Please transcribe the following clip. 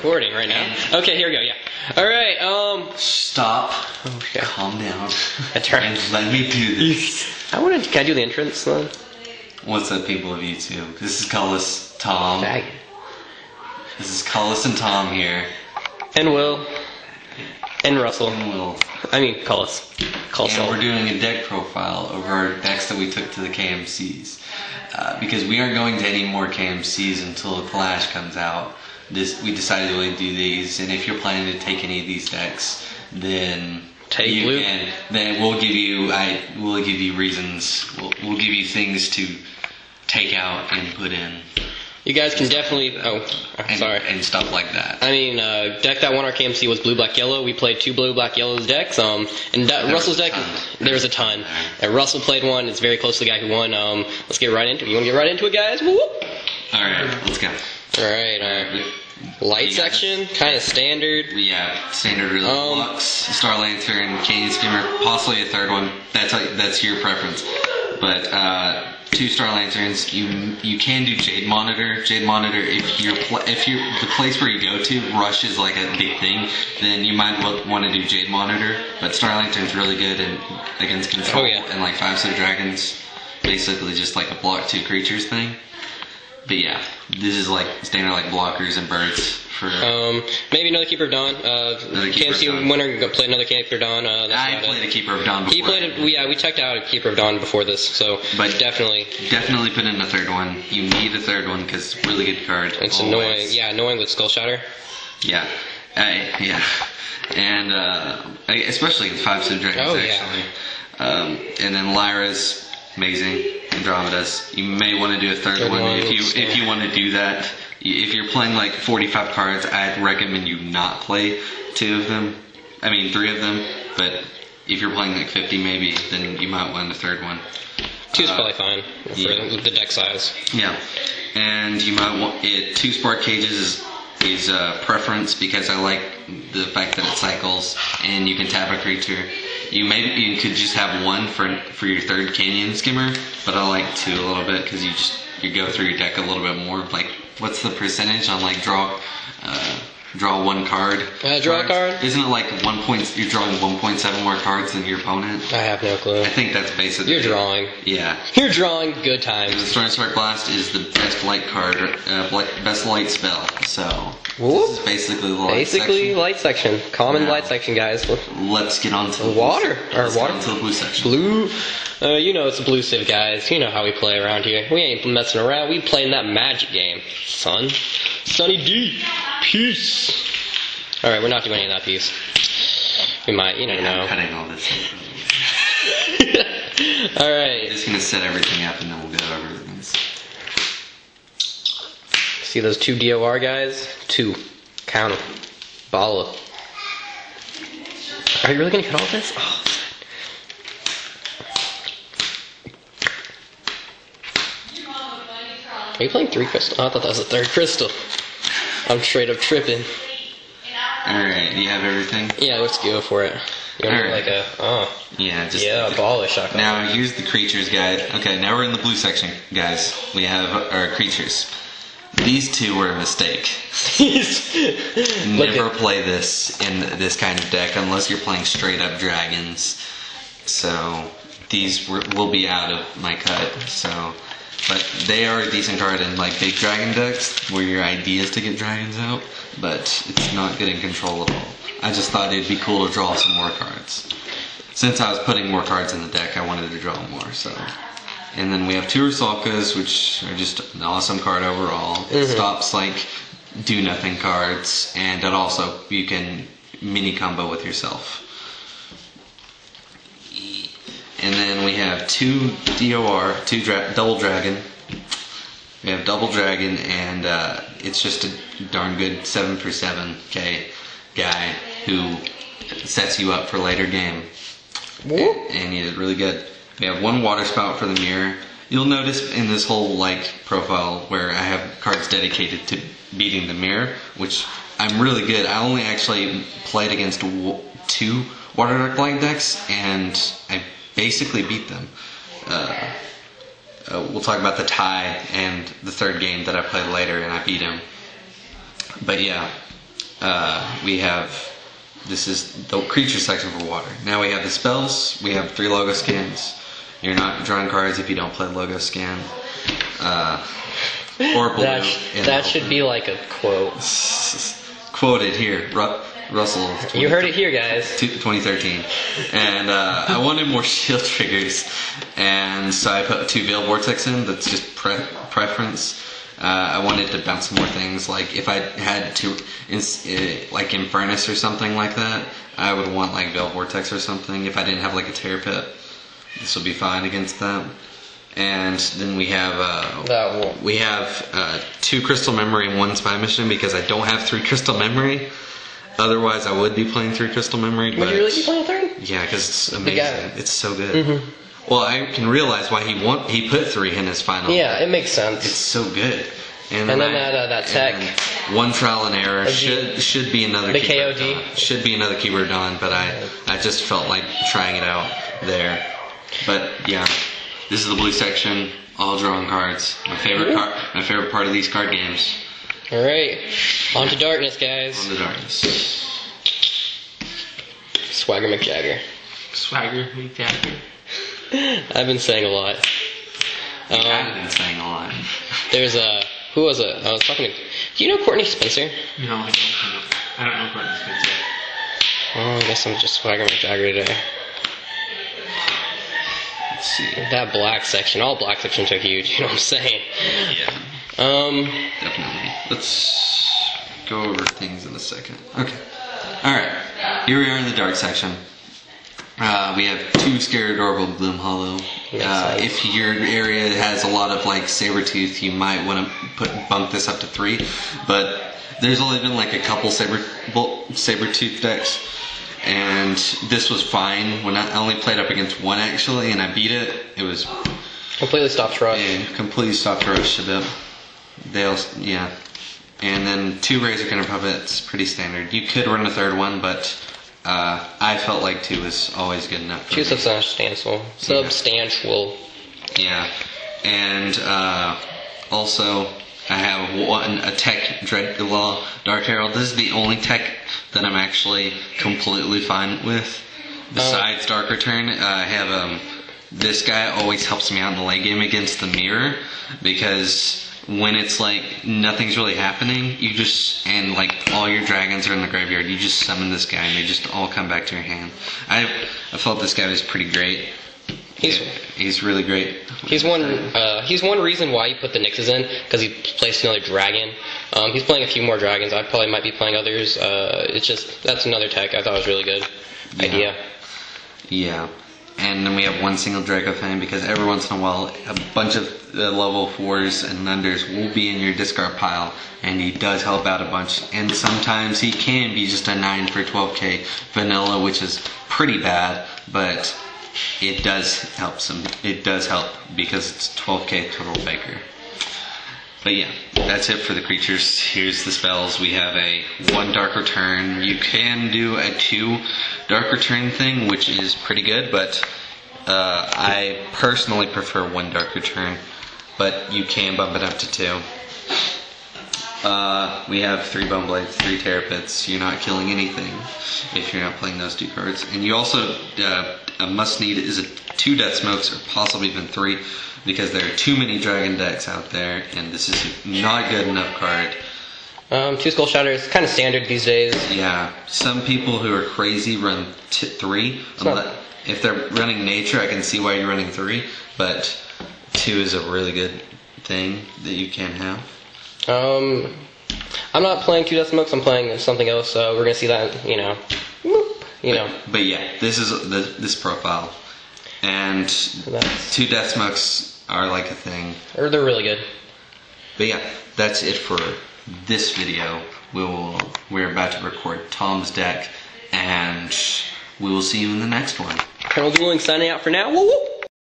recording right now. Okay, here we go, yeah. Alright, Stop. Okay. Calm down. That's right. And let me do this. Can I do the entrance then? What's up, people of YouTube? This is Cullis, Tom. Faggot. This is Cullis and Tom here. And Will. And Russell. And Will. I mean, Cullis. And we're doing a deck profile of our decks that we took to the KMCs. Because we aren't going to any more KMCs until Clash comes out. We decided to really do these, and if you're planning to take any of these decks, then then we'll give you reasons. We'll give you things to take out and put in. You guys can definitely. And stuff like that. I mean, deck that won our KMC was blue, black, yellow. We played 2 blue, black, yellow decks. And Russell's deck, there was a ton. And Russell played one. It's very close to the guy who won. Let's get right into it. You want to get right into it, guys? Whoop. All right, let's go. All right. Light section, kind of standard. Yeah, standard really blocks. Star Lantern, Canyon Skimmer, possibly a third one. That's your preference. But 2 Star Lanterns. You can do Jade Monitor. Jade Monitor, if the place where you go to Rush is like a big thing, then you might want to do Jade Monitor. But Star Lantern's really good against control and like 5-6 dragons. Basically just like a block 2 creatures thing. But yeah, this is like standard like blockers and birds for. Maybe another Keeper of Dawn. KMC winner played another Keeper of Dawn. I played a Keeper of Dawn before. He played it. Yeah, we checked out a Keeper of Dawn before this, so but definitely put in a third one. You need a third one because really good card. It's annoying. Yeah, annoying with Skull Shatter. Yeah, yeah, and especially with 5-6 dragons actually. And then Lyra's amazing. Andromedas. You may want to do a third one if you want to do that. If you're playing like 45 cards, I'd recommend you not play 2 of them. I mean 3 of them. But if you're playing like 50 maybe, then you might want a third one. 2's probably fine for the deck size. Yeah, and you might want it. 2 Spark Cages is a preference because I like the fact that it cycles and you can tap a creature. You could just have 1 for your 3rd Canyon Skimmer, but I like 2 a little bit because you go through your deck a little bit more. Like, what's the percentage on like draw 1 card? Draw a card? Isn't it like you're drawing 1.7 more cards than your opponent? I have no clue. I think that's basically. You're drawing. Yeah. You're drawing good times. And the Stormspark Blast is the best light card, best light spell. So Whoop. This is basically the light section. Light section. Common light section, guys. Let's get on to the water. Let's get on to the blue section. Blue. You know it's a blue civ, guys. You know how we play around here. We ain't messing around. We playing that magic game, son. Sunny D. Peace. Alright, we're not doing any of that piece. We might, you never know. I'm cutting all this. Alright. Just gonna set everything up and then we'll go over things. See those 2 DOR guys? 2. Count them. Ball them. Are you really gonna cut all this? Oh. Are you playing 3 crystal? Oh, I thought that was the 3rd crystal. I'm straight up tripping. Alright, do you have everything? Yeah, let's go for it. You want like a a ball of shotgun. Now here's the creatures guide. Okay, now we're in the blue section, guys. We have our creatures. These 2 were a mistake. Never play this in this kind of deck unless you're playing straight up dragons. So these will be out of my cut. But they are a decent card in like big dragon decks where your idea is to get dragons out, but it's not good in control at all. I just thought it'd be cool to draw some more cards. Since I was putting more cards in the deck, I wanted to draw more. So, and then we have 2 Rusalkas, which are just an awesome card overall. It stops like do nothing cards, and it also you can mini combo with yourself. And then we have 2 DOR, 2 Double Dragon. We have Double Dragon, and it's just a darn good 7/7 guy who sets you up for later game. And he is really good. We have 1 Waterspout for the mirror. You'll notice in this whole like profile where I have cards dedicated to beating the mirror, which I'm really good. I only actually played against 2 Water Dark Light decks, and I basically beat them. We'll talk about the tie and the 3rd game that I played later, and I beat him. But yeah, we have, this is the creature section for water. Now we have the spells. We have 3 logo scans. You're not drawing cards if you don't play logo scan. Or blue. That should be like a quote. Quoted here, Russell. You heard it here, guys. 2013. And I wanted more shield triggers, and so I put 2 Veil Vortex in. That's just preference. I wanted to bounce some more things. Like if I had to, like Infernus or something like that, I would want like Veil Vortex or something. If I didn't have like a Terror Pit, this will be fine against that. And then we have 2 Crystal Memory and 1 Spy Mission because I don't have 3 Crystal Memory. Otherwise, I would be playing 3 Crystal Memory. Would you really be playing 3? Yeah, because it's amazing. It's so good. Well, I can realize why he put 3 in his final. Yeah, it makes sense. It's so good. And then that tech. 1 Trial and Error should be another the keyword KOD on. Should be another keyword on, but I just felt like trying it out there. But yeah, this is the blue section. All drawing cards. My favorite my favorite part of these card games. All right, on to darkness, guys. On to darkness. Swagger McJagger. Swagger McJagger. I've been saying a lot. I've been saying a lot. There's who was it? I was talking to. Do you know Courtney Spencer? No, I don't know Courtney Spencer. Oh, I guess I'm just Swagger McJagger today. Let's see. That black section, all black sections are huge. You know what I'm saying? Yeah. Definitely. Let's go over things in a second. Okay. Alright. Here we are in the dark section. We have 2 Scaradorable Gloom Hollow. If your area has a lot of like Sabertooth, you might want to bump this up to 3. But there's only been like a couple Sabertooth decks. And this was fine. When I only played up against 1 actually, and I beat it. It was completely stopped rush. Yeah, completely stopped rush a bit. Yeah. And then 2 Razorkinder Puppets, pretty standard. You could run a 3rd one, but I felt like 2 was always good enough for 2 me. substantial. Yeah. And also I have a tech Dreadlaw Dark Herald. This is the only tech that I'm actually completely fine with. Besides Dark Return, I have this guy always helps me out in the late game against the mirror, because when it's like nothing's really happening, you just, and like all your dragons are in the graveyard, you just summon this guy and they just all come back to your hand. I felt this guy was pretty great. He's really great. He's one reason why you put the Nixes in, because he placed another dragon. He's playing a few more dragons. I probably might be playing others. It's just, that's another tech I thought was really good idea. Yeah. And then we have 1 single Dracothane, because every once in a while a bunch of level 4s and unders will be in your discard pile, and he does help out a bunch. And sometimes he can be just a 9 for 12k vanilla, which is pretty bad, but it does help it does help because it's 12k total faker. But yeah, that's it for the creatures. Here's the spells. We have a 1 Dark Return. You can do a 2 Dark Return thing, which is pretty good, but I personally prefer 1 Dark Return, but you can bump it up to 2. We have 3 Bone Blades, 3 Terror Pits. You're not killing anything if you're not playing those 2 cards. And you also, a must need is 2 Death Smokes, or possibly even 3, because there are too many dragon decks out there, and this is not good enough card. 2 Skull Shatter is kind of standard these days. Yeah, some people who are crazy run 3. If they're running Nature, I can see why you're running 3, but 2 is a really good thing that you can have. I'm not playing 2 Death Smokes, I'm playing something else, so we're gonna see that, But yeah, this is this profile. And 2 Death Smokes are like a thing. Or they're really good. But yeah, that's it for this video. We're about to record Tom's deck, and we will see you in the next one. Herald Dueling signing out for now. Woo woo!